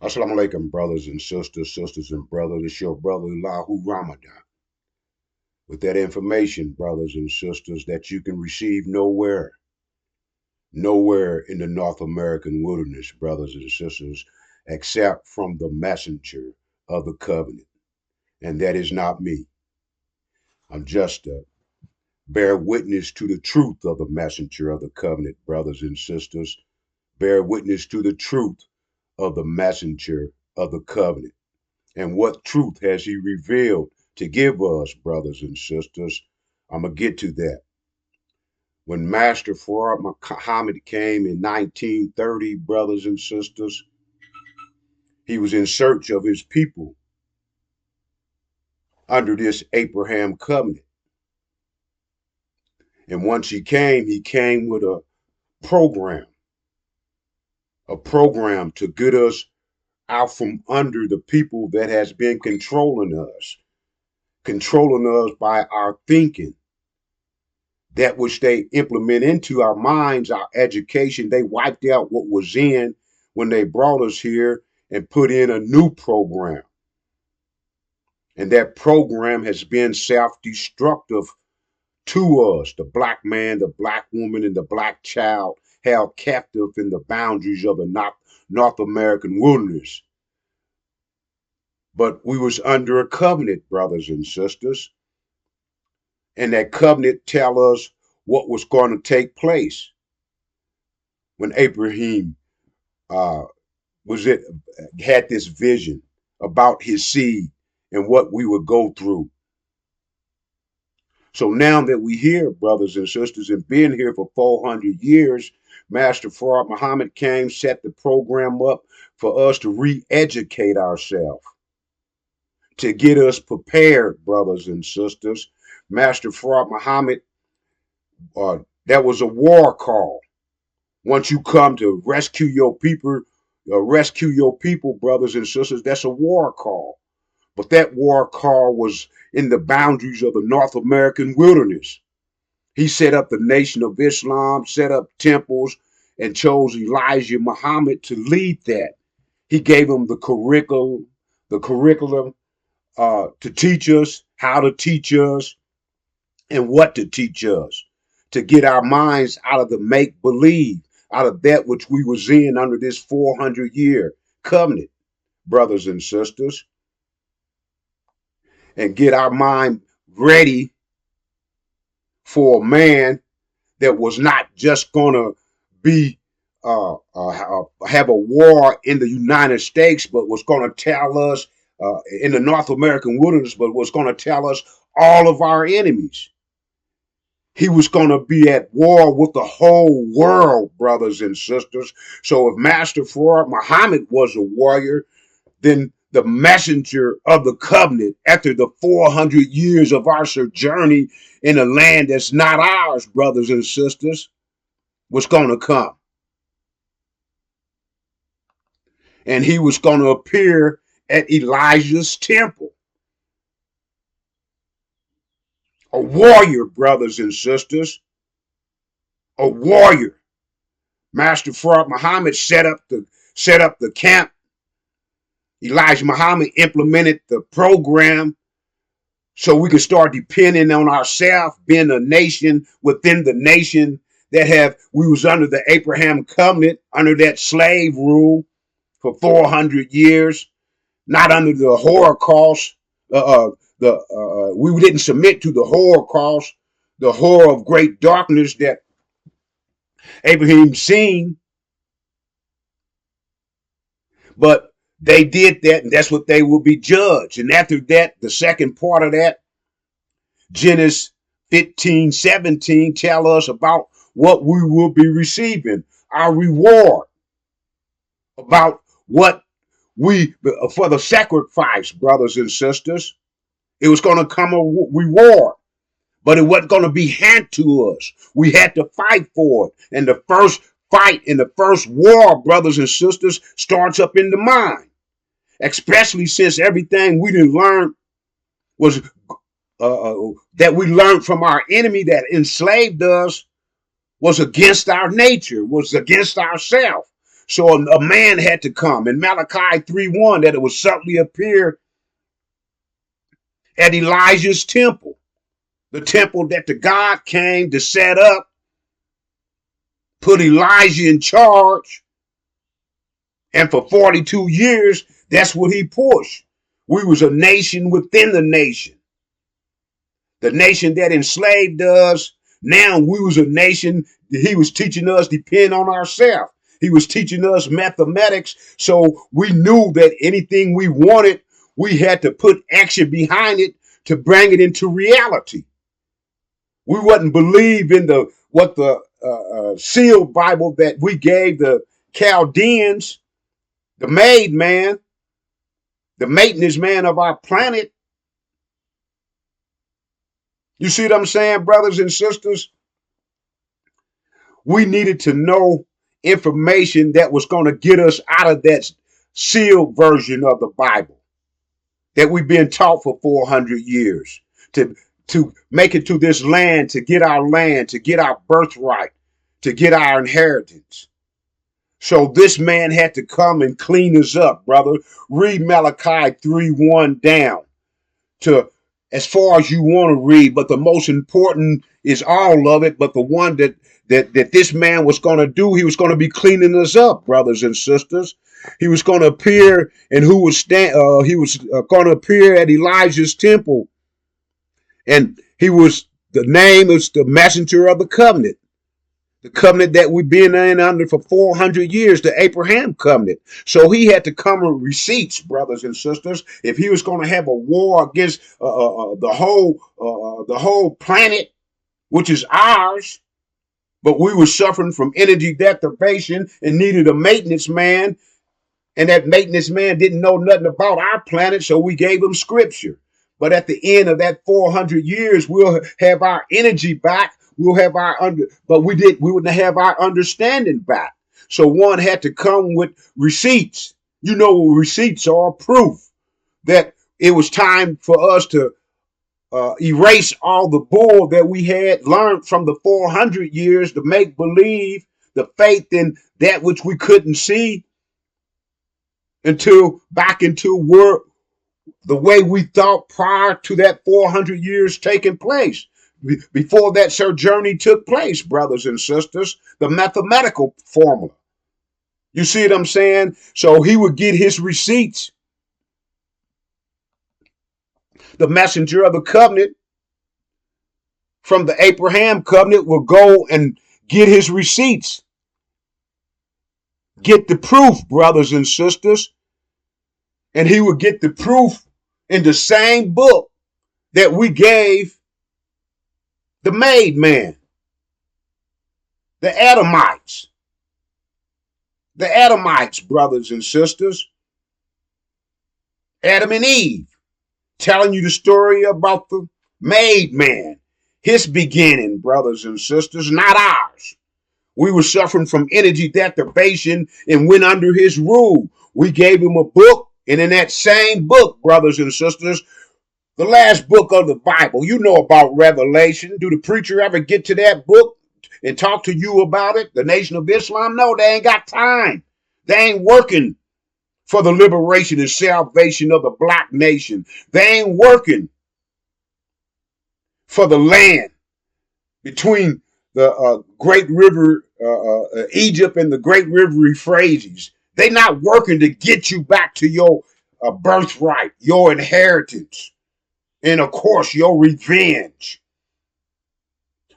Assalamu alaikum, brothers and sisters, sisters and brothers. It's your brother Lahu Ramadan. With that information, brothers and sisters, that you can receive nowhere in the North American wilderness, brothers and sisters, except from the messenger of the covenant. And that is not me. I'm just a bear witness to the truth of the messenger of the covenant, brothers and sisters. Bear witness to the truth of the messenger of the covenant. And what truth has he revealed to give us, brothers and sisters? I'm going to get to that. When Master Farad Muhammad came in 1930, brothers and sisters, he was in search of his people under this Abraham covenant. And once he came with program, a program to get us out from under the people that has been controlling us by our thinking, that which they implement into our minds, our education. They wiped out what was in when they brought us here and put in a new program. And that program has been self-destructive to us. The black man, the black woman, and the black child held captive in the boundaries of the North American wilderness. But we was under a covenant, brothers and sisters. And that covenant tell us what was going to take place when Abraham uh, had this vision about his seed and what we would go through. So now that we here, brothers and sisters, and been here for 400 years, Master Farad Muhammad came, set the program up for us to re-educate ourselves, to get us prepared, brothers and sisters. Master Farad Muhammad, that was a war call. Once you come to rescue your people, brothers and sisters, that's a war call. But that war call was in the boundaries of the North American wilderness. He set up the Nation of Islam, set up temples, and chose Elijah Muhammad to lead that. He gave him the curriculum to teach us, how to teach us, and what to teach us, to get our minds out of the make-believe, out of that which we was in under this 400-year covenant, brothers and sisters, and get our mind ready for a man that was not just going to be have a war in the United States, but was going to tell us in the North American wilderness, but was going to tell us all of our enemies. He was going to be at war with the whole world, brothers and sisters. So if Master Farad Muhammad was a warrior, then the messenger of the covenant, after the 400 years of our sojourning in a land that's not ours, brothers and sisters, was going to come. And he was going to appear at Elijah's temple. A warrior, brothers and sisters. A warrior. Master Farad Muhammad set up the camp. Elijah Muhammad implemented the program so we could start depending on ourselves, being a nation within the nation we was under the Abraham covenant, under that slave rule for 400 years, not under the Holocaust. We didn't submit to the Holocaust, the horror of great darkness that Abraham seen. But they did that, and that's what they will be judged. And after that, the second part of that, Genesis 15:17, tell us about what we will be receiving, our reward, about what we, for the sacrifice, brothers and sisters. It was going to come a reward, but it wasn't going to be handed to us. We had to fight for it. And the first fight in the first war, brothers and sisters, starts up in the mind. Especially since everything we didn't learn was that we learned from our enemy that enslaved us was against our nature, was against ourselves. So a man had to come. In Malachi 3:1, that it would suddenly appear at Elijah's temple, the temple that the God came to set up, put Elijah in charge, and for 42 years, that's what he pushed. We was a nation within the nation. The nation that enslaved us, now we was a nation that he was teaching us depend on ourselves. He was teaching us mathematics, so we knew that anything we wanted, we had to put action behind it to bring it into reality. We wouldn't believe in what the sealed Bible that we gave the Chaldeans, the made man, the maintenance man of our planet. You see what I'm saying, brothers and sisters? We needed to know information that was going to get us out of that sealed version of the Bible that we've been taught for 400 years to make it to this land, to get our birthright, to get our inheritance. So this man had to come and clean us up, brother. Read Malachi 3:1 down to as far as you want to read, but the most important is all of it. But the one that this man was going to do, he was going to be cleaning us up, brothers and sisters. He was going to appear, and he was going to appear at Elijah's temple, and the name is the messenger of the covenant. The covenant that we've been in under for 400 years, the Abraham covenant. So he had to come with receipts, brothers and sisters. If he was going to have a war against the whole planet, which is ours, but we were suffering from energy deprivation and needed a maintenance man, and that maintenance man didn't know nothing about our planet, so we gave him scripture. But at the end of that 400 years, we'll have our energy back. We'll have but we wouldn't have our understanding back. So one had to come with receipts. You know what receipts are, proof that it was time for us to erase all the bull that we had learned from the 400 years to make believe, the faith in that which we couldn't see, until back into the way we thought prior to that 400 years taking place. Before that sojourning took place, brothers and sisters, the mathematical formula. You see what I'm saying? So he would get his receipts. The messenger of the covenant from the Abraham covenant will go and get his receipts. Get the proof, brothers and sisters. And he would get the proof in the same book that we gave the made man, the Adamites, brothers and sisters, Adam and Eve, telling you the story about the made man, his beginning, brothers and sisters, not ours. We were suffering from energy deprivation and went under his rule. We gave him a book, and in that same book, brothers and sisters, the last book of the Bible, you know about Revelation. Do the preacher ever get to that book and talk to you about it? The Nation of Islam? No, they ain't got time. They ain't working for the liberation and salvation of the black nation. They ain't working for the land between the great river, Egypt, and the great river Euphrates. They not working to get you back to your birthright, your inheritance. And of course, your revenge.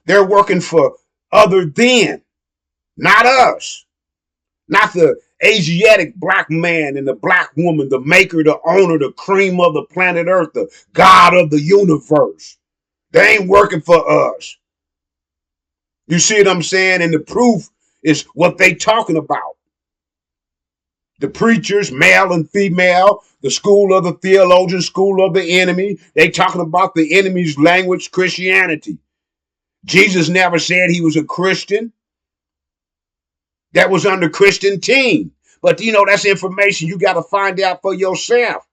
They're working for other than, not us. Not the Asiatic black man and the black woman, the maker, the owner, the cream of the planet Earth, the God of the universe. They ain't working for us. You see what I'm saying? And the proof is what they talking about. The preachers, male and female, the school of the theologian, school of the enemy. They talking about the enemy's language, Christianity. Jesus never said he was a Christian. That was under Christian team. But you know, that's information you got to find out for yourself.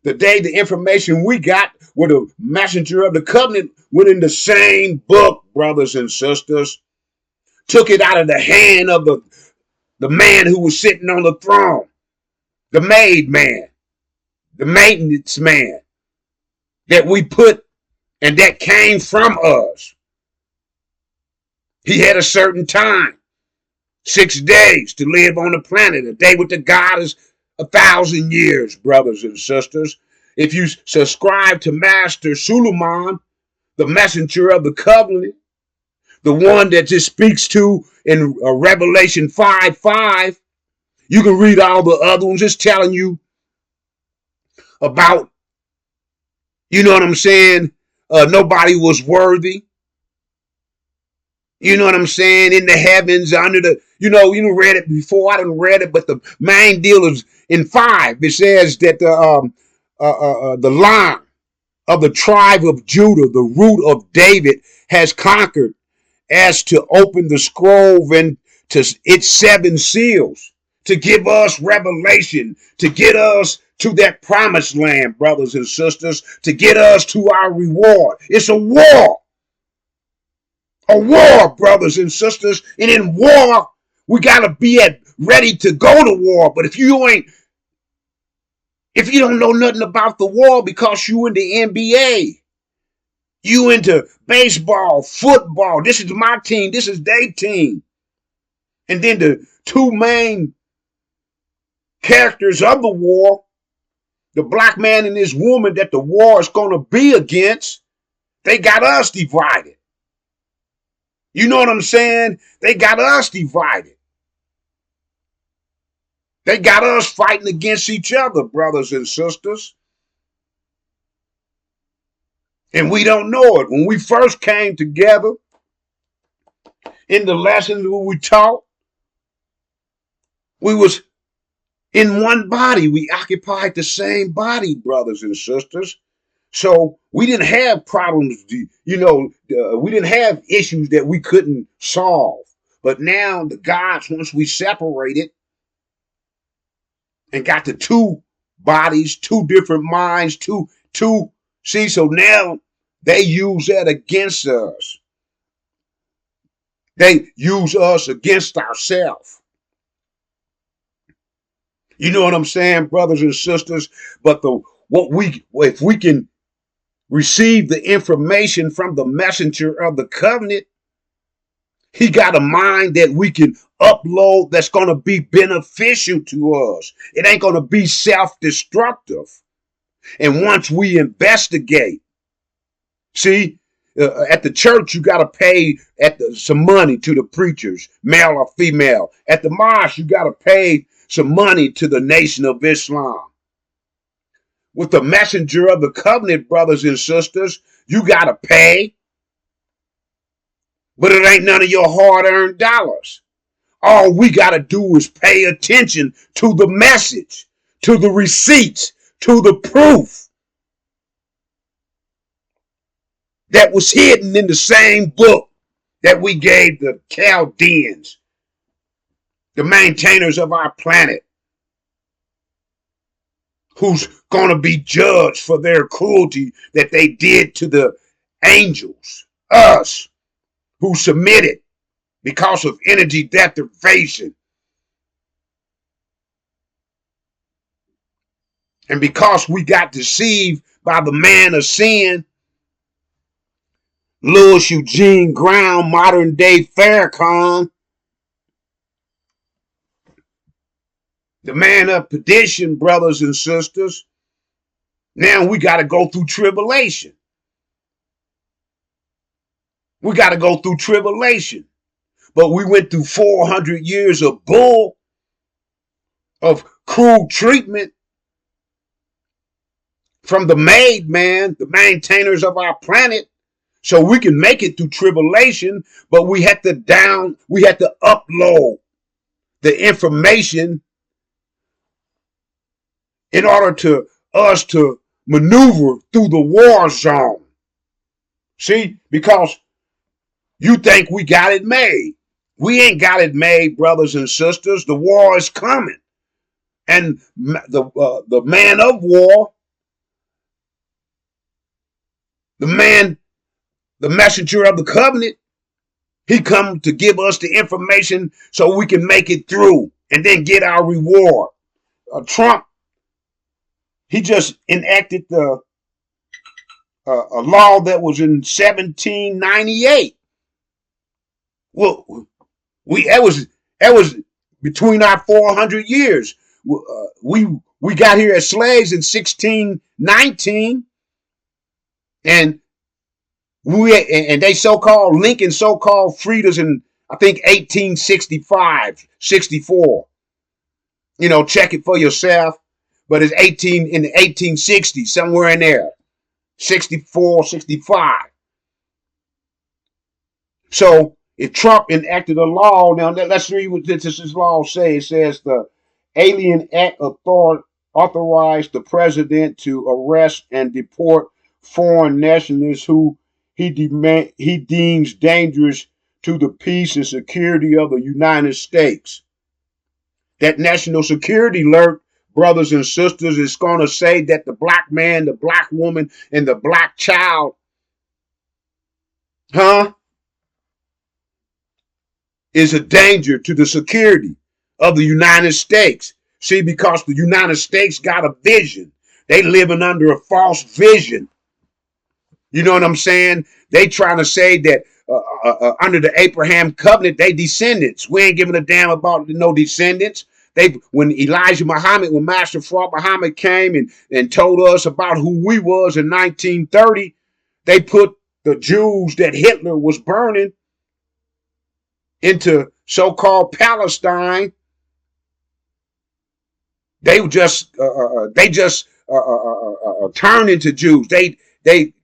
The day the information we got with the messenger of the covenant went in the same book, brothers and sisters. Took it out of the hand of the the man who was sitting on the throne, the made man, the maintenance man that we put and that came from us. He had a certain time, 6 days to live on the planet. A day with the God is 1,000 years, brothers and sisters. If you subscribe to Master Suleiman, the messenger of the covenant, the one that just speaks to in Revelation 5:5, you can read all the other ones. It's telling you about, you know what I'm saying? Nobody was worthy. You know what I'm saying? In the heavens, under the, you read it before. I didn't read it, but the main deal is in 5. It says that the line of the tribe of Judah, the root of David, has conquered as to open the scroll and to its 7 seals, to give us revelation, to get us to that promised land, brothers and sisters, to get us to our reward. It's a war. A war, brothers and sisters. And in war, we got to be ready to go to war. But if you don't know nothing about the war because you in the NBA, you into baseball, football, this is my team, this is their team. And then the 2 main characters of the war, the black man and this woman that the war is going to be against, they got us divided. You know what I'm saying? They got us divided. They got us fighting against each other, brothers and sisters. And we don't know it. When we first came together in the lessons we taught, we was in one body. We occupied the same body, brothers and sisters. So we didn't have problems, we didn't have issues that we couldn't solve. But now the gods, once we separated and got the 2 bodies, 2 different minds, two, so now they use that against us. They use us against ourselves. You know what I'm saying, brothers and sisters? But if we can receive the information from the messenger of the covenant, he got a mind that we can upload that's going to be beneficial to us. It ain't going to be self-destructive. And once we investigate, see, at the church, you got to pay some money to the preachers, male or female. At the mosque, you got to pay some money to the Nation of Islam. With the messenger of the covenant, brothers and sisters, you got to pay. But it ain't none of your hard-earned dollars. All we got to do is pay attention to the message, to the receipts, to the proof that was hidden in the same book that we gave the Chaldeans, the maintainers of our planet, who's going to be judged for their cruelty that they did to the angels, us, who submitted because of energy deprivation. And because we got deceived by the man of sin, Louis Eugene Brown, modern day Farrakhan, the man of perdition, brothers and sisters, now we got to go through tribulation. We got to go through tribulation. But we went through 400 years of bull, of cruel treatment from the made man, the maintainers of our planet, so we can make it through tribulation. But we had to upload the information in order to us to maneuver through the war zone. See, because you think we got it made. We ain't got it made, brothers and sisters. The war is coming. And the man of war, the messenger of the covenant, He come to give us the information so we can make it through and then get our reward. Trump, he just enacted a law that was in 1798. Well, that was between our 400 years. We got here as slaves in 1619, and they so-called Lincoln so-called freed us in, I think, 1865, 64. Check it for yourself. But it's in the 1860s, somewhere in there. 64, 65. So if Trump enacted a law, now let's read what this law says. It says the Alien Act authorized the president to arrest and deport foreign nationals who he deems dangerous to the peace and security of the United States. That national security alert, brothers and sisters, is going to say that the black man, the black woman, and the black child, is a danger to the security of the United States. See, because the United States got a vision. They living under a false vision. You know what I'm saying? They trying to say that under the Abraham covenant, they descendants. We ain't giving a damn about no descendants. When Master Fraud Muhammad came and told us about who we was in 1930, they put the Jews that Hitler was burning into so-called Palestine. They just turned into Jews. They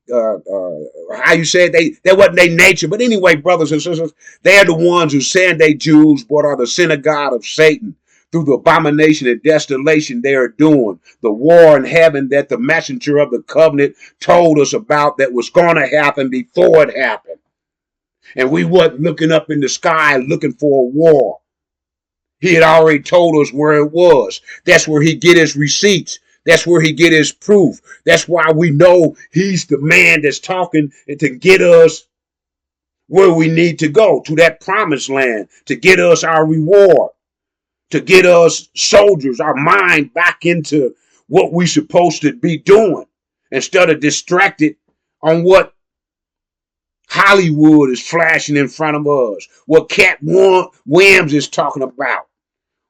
how you said that wasn't their nature. But anyway, brothers and sisters, they're the ones who said they Jews, but are the synagogue of Satan through the abomination and desolation they are doing. The war in heaven that the messenger of the covenant told us about that was going to happen before it happened. And we wasn't looking up in the sky looking for a war. He had already told us where it was. That's where he get his receipts. That's where he get his proof. That's why we know he's the man that's talking and to get us where we need to go, to that promised land, to get us our reward, to get us soldiers, our mind back into what we supposed to be doing instead of distracted on what Hollywood is flashing in front of us, what Cat Williams is talking about,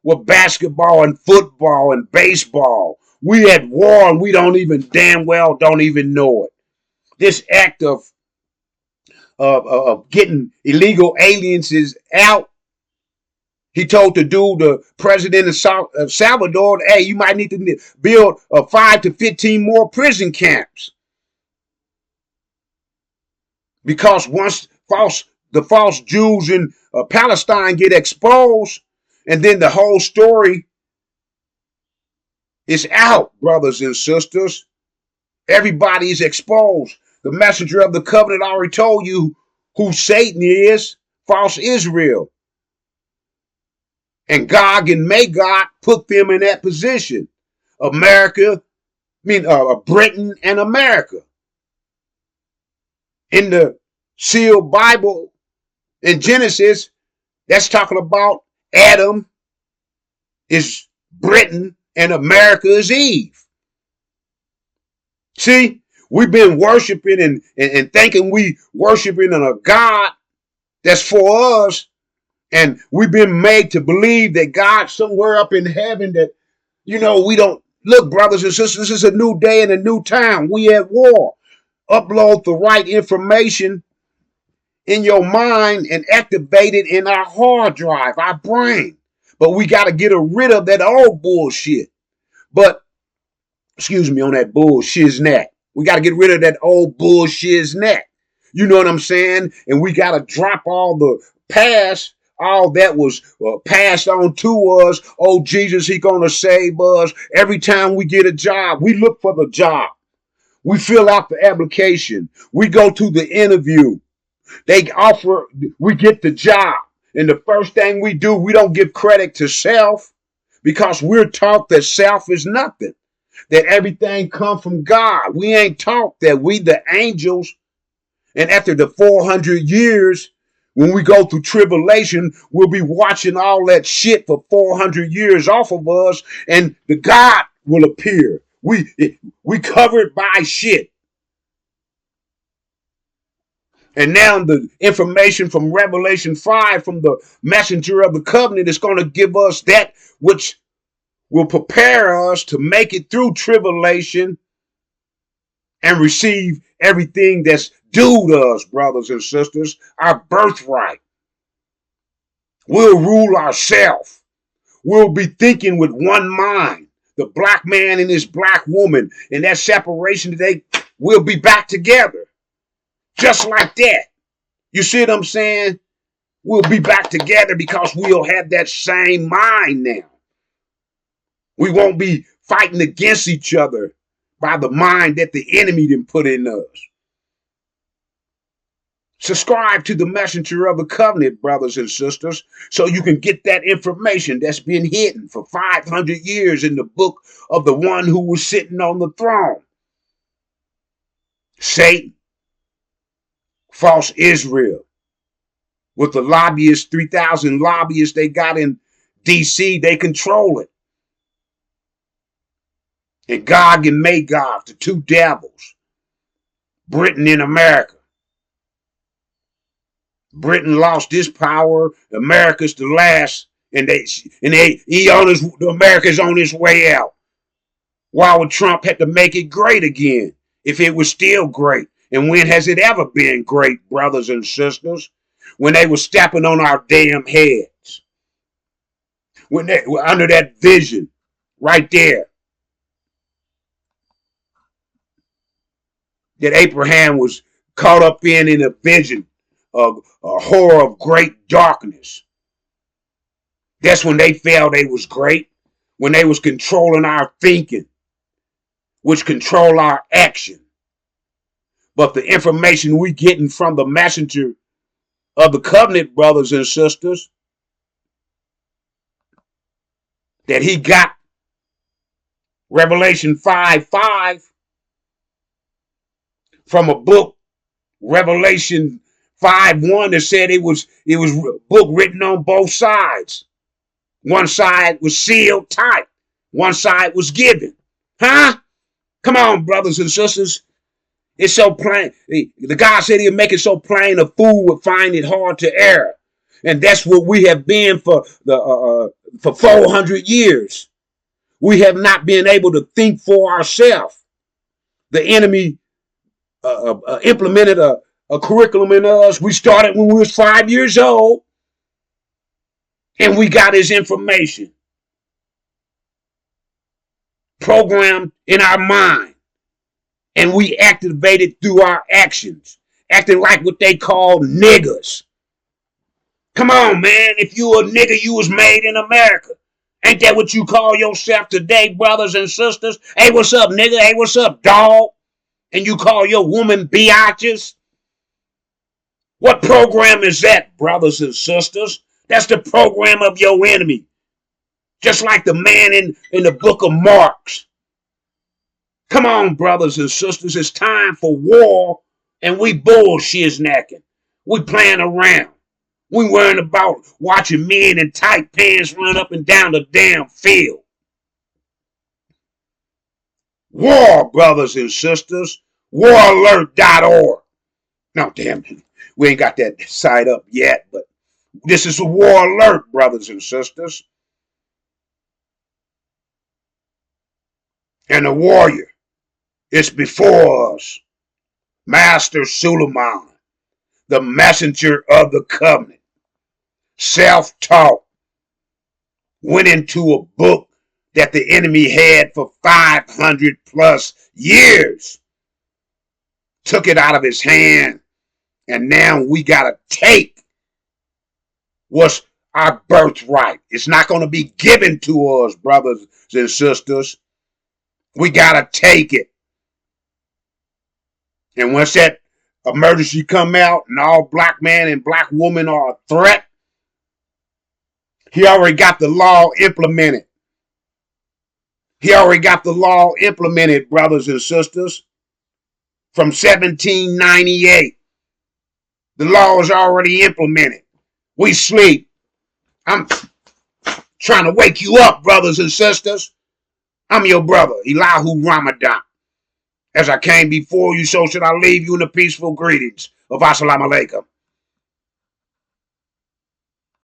what basketball and football and baseball. We at war and we don't even know it. This act of getting illegal aliens is out. He told the president of Salvador, hey, you might need to build 5 to 15 more prison camps. Because once the false Jews in Palestine get exposed, and then the whole story is out, brothers and sisters. Everybody is exposed. The messenger of the covenant already told you who Satan is, false Israel. And Gog and Magog put them in that position. Britain and America. In the sealed Bible in Genesis, that's talking about Adam is Britain and America is Eve. See, we've been worshiping and thinking we worshiping a God that's for us. And we've been made to believe that God somewhere up in heaven that, we don't. Look, brothers and sisters, this is a new day and a new time. We at war. Upload the right information in your mind and activate it in our hard drive, our brain. But we got to get rid of that old bullshit. But, excuse me, on that bullshiznet. We got to get rid of that old bullshiznet. You know what I'm saying? And we got to drop all the past, all that was passed on to us. Oh, Jesus, he going to save us. Every time we get a job, we look for the job. We fill out the application. We go to the interview. They offer, we get the job. And the first thing we do, we don't give credit to self because we're taught that self is nothing, that everything comes from God. We ain't taught that we the angels. And after the 400 years, When we go through tribulation, we'll be watching all that shit for 400 years off of us, and the God will appear. We covered by shit. And now the information from Revelation 5 from the messenger of the covenant is going to give us that which will prepare us to make it through tribulation and receive everything that's due to us, brothers and sisters, our birthright. We'll rule ourselves. We'll be thinking with one mind. The black man and his black woman, and that separation today, we'll be back together. Just like that. You see what I'm saying? We'll be back together because we'll have that same mind now. We won't be fighting against each other by the mind that the enemy didn't put in us. Subscribe to the messenger of the covenant, brothers and sisters, so you can get that information that's been hidden for 500 years in the book of the one who was sitting on the throne. Satan, false Israel, with the lobbyists, 3,000 lobbyists they got in D.C., they control it. And Gog and Magog, the two devils, Britain and America. Britain lost his power. America's the last, America's on his way out. Why would Trump have to make it great again if it was still great? And when has it ever been great, brothers and sisters? When they were stepping on our damn heads. When they were under that vision right there. That Abraham was caught up in a vision of a horror of great darkness. That's when they felt they was great. When they was controlling our thinking, which control our action. But the information we getting from the messenger of the covenant, brothers and sisters, that he got Revelation 5:5 from a book, Revelation 5:1, that said it was a book written on both sides. One side was sealed tight. One side was given. Huh? Come on, brothers and sisters. It's so plain. The God said he'll make it so plain a fool would find it hard to err. And that's what we have been for 400 years. We have not been able to think for ourselves. The enemy implemented a curriculum in us. We started when we was 5 years old. And we got his information programmed in our mind. And we activated through our actions, acting like what they call niggers. Come on, man. If you a nigger, you was made in America. Ain't that what you call yourself today, brothers and sisters? Hey, what's up, nigga? Hey, what's up, dog? And you call your woman biatches? What program is that, brothers and sisters? That's the program of your enemy. Just like the man in the book of Marks. Come on, brothers and sisters. It's time for war, and we bullshit-snacking. We playing around. We worrying about watching men in tight pants run up and down the damn field. War, brothers and sisters. WarAlert.org. No, damn it. We ain't got that site up yet, but this is a war alert, brothers and sisters. And the warrior is before us. Master Suleiman, the messenger of the covenant. Self-taught. Went into a book that the enemy had for 500 plus years. Took it out of his hand. And now we got to take what's our birthright. It's not going to be given to us, brothers and sisters. We got to take it. And once that emergency come out and all black man and black woman are a threat, he already got the law implemented. He already got the law implemented, brothers and sisters, from 1798. The law is already implemented. We sleep. I'm trying to wake you up, brothers and sisters. I'm your brother, Elihu Ramadan. As I came before you, so should I leave you in the peaceful greetings of Assalamu alaikum.